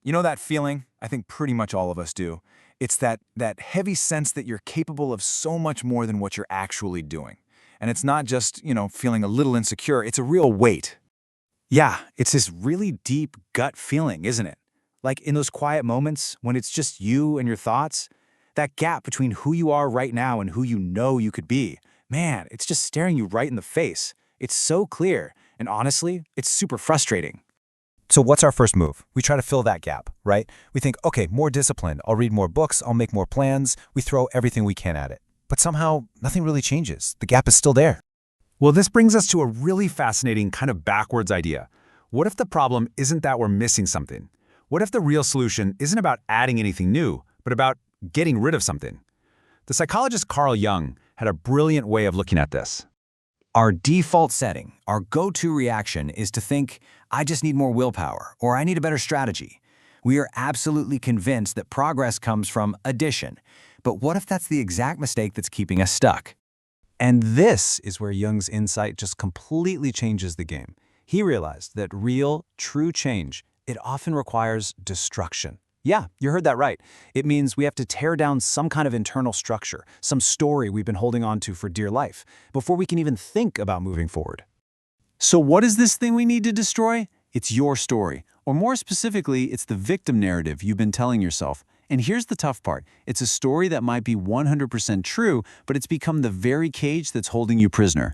You know that feeling? I think pretty much all of us do. It's that heavy sense that you're capable of so much more than what you're actually doing. And it's not just, feeling a little insecure, it's a real weight. Yeah, it's this really deep gut feeling, isn't it? Like in those quiet moments when it's just you and your thoughts, that gap between who you are right now and who you know you could be. Man, it's just staring you right in the face. It's so clear, and honestly, it's super frustrating. So what's our first move? We try to fill that gap, right? We think, okay, more discipline. I'll read more books. I'll make more plans. We throw everything we can at it. But somehow, nothing really changes. The gap is still there. Well, this brings us to a really fascinating kind of backwards idea. What if the problem isn't that we're missing something? What if the real solution isn't about adding anything new, but about getting rid of something? The psychologist Carl Jung had a brilliant way of looking at this. Our default setting, our go-to reaction is to think, I just need more willpower, or I need a better strategy. We are absolutely convinced that progress comes from addition. But what if that's the exact mistake that's keeping us stuck? And this is where Jung's insight just completely changes the game. He realized that real, true change, it often requires destruction. Yeah, you heard that right. It means we have to tear down some kind of internal structure, some story we've been holding on to for dear life, before we can even think about moving forward. So what is this thing we need to destroy? It's your story. Or more specifically, it's the victim narrative you've been telling yourself. And here's the tough part. It's a story that might be 100% true, but it's become the very cage that's holding you prisoner.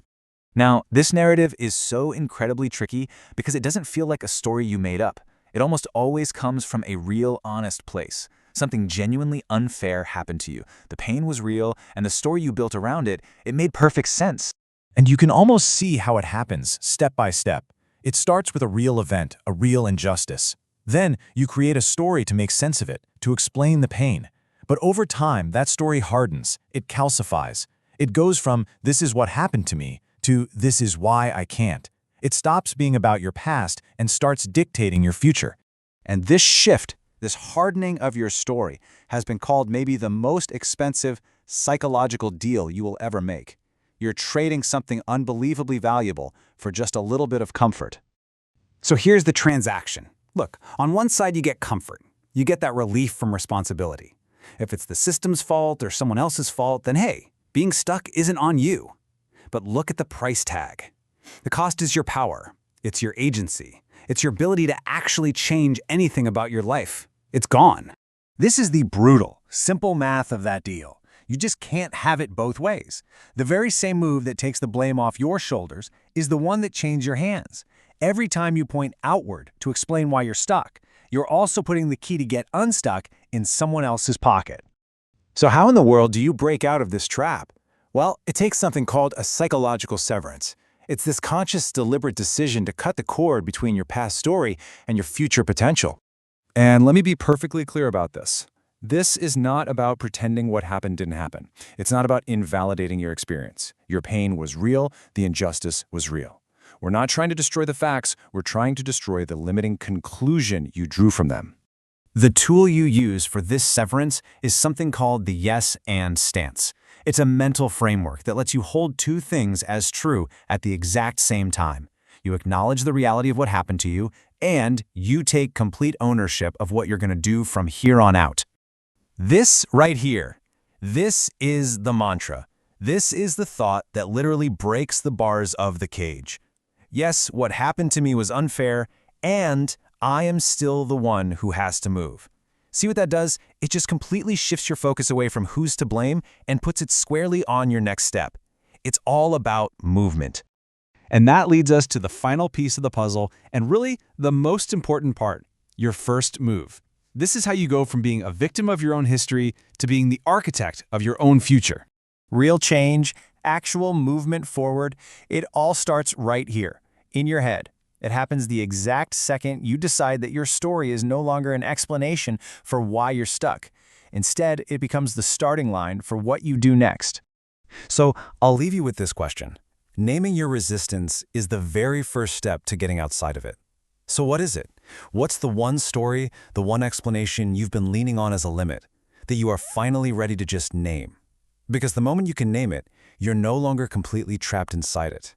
Now, this narrative is so incredibly tricky because it doesn't feel like a story you made up. It almost always comes from a real, honest place. Something genuinely unfair happened to you. The pain was real, and the story you built around it, it made perfect sense. And you can almost see how it happens, step by step. It starts with a real event, a real injustice. Then you create a story to make sense of it, to explain the pain. But over time, that story hardens, it calcifies. It goes from, this is what happened to me, to this is why I can't. It stops being about your past and starts dictating your future. And this shift, this hardening of your story, has been called maybe the most expensive psychological deal you will ever make. You're trading something unbelievably valuable for just a little bit of comfort. So here's the transaction. Look, on one side you get comfort. You get that relief from responsibility. If it's the system's fault or someone else's fault, then hey, being stuck isn't on you. But look at the price tag. The cost is your power. It's your agency. It's your ability to actually change anything about your life. It's gone. This is the brutal, simple math of that deal. You just can't have it both ways. The very same move that takes the blame off your shoulders is the one that changes your hands. Every time you point outward to explain why you're stuck, you're also putting the key to get unstuck in someone else's pocket. So how in the world do you break out of this trap? Well, it takes something called a psychological severance. It's this conscious, deliberate decision to cut the cord between your past story and your future potential. And let me be perfectly clear about this. This is not about pretending what happened didn't happen. It's not about invalidating your experience. Your pain was real, the injustice was real. We're not trying to destroy the facts, we're trying to destroy the limiting conclusion you drew from them. The tool you use for this severance is something called the yes and stance. It's a mental framework that lets you hold two things as true at the exact same time. You acknowledge the reality of what happened to you, and you take complete ownership of what you're going to do from here on out. This right here, this is the mantra. This is the thought that literally breaks the bars of the cage. Yes, what happened to me was unfair, and I am still the one who has to move. See what that does? It just completely shifts your focus away from who's to blame and puts it squarely on your next step. It's all about movement. And that leads us to the final piece of the puzzle, and really the most important part, your first move. This is how you go from being a victim of your own history to being the architect of your own future. Real change, actual movement forward, it all starts right here, in your head. It happens the exact second you decide that your story is no longer an explanation for why you're stuck. Instead, it becomes the starting line for what you do next. So I'll leave you with this question. Naming your resistance is the very first step to getting outside of it. So what is it? What's the one story, the one explanation you've been leaning on as a limit, that you are finally ready to just name? Because the moment you can name it, you're no longer completely trapped inside it.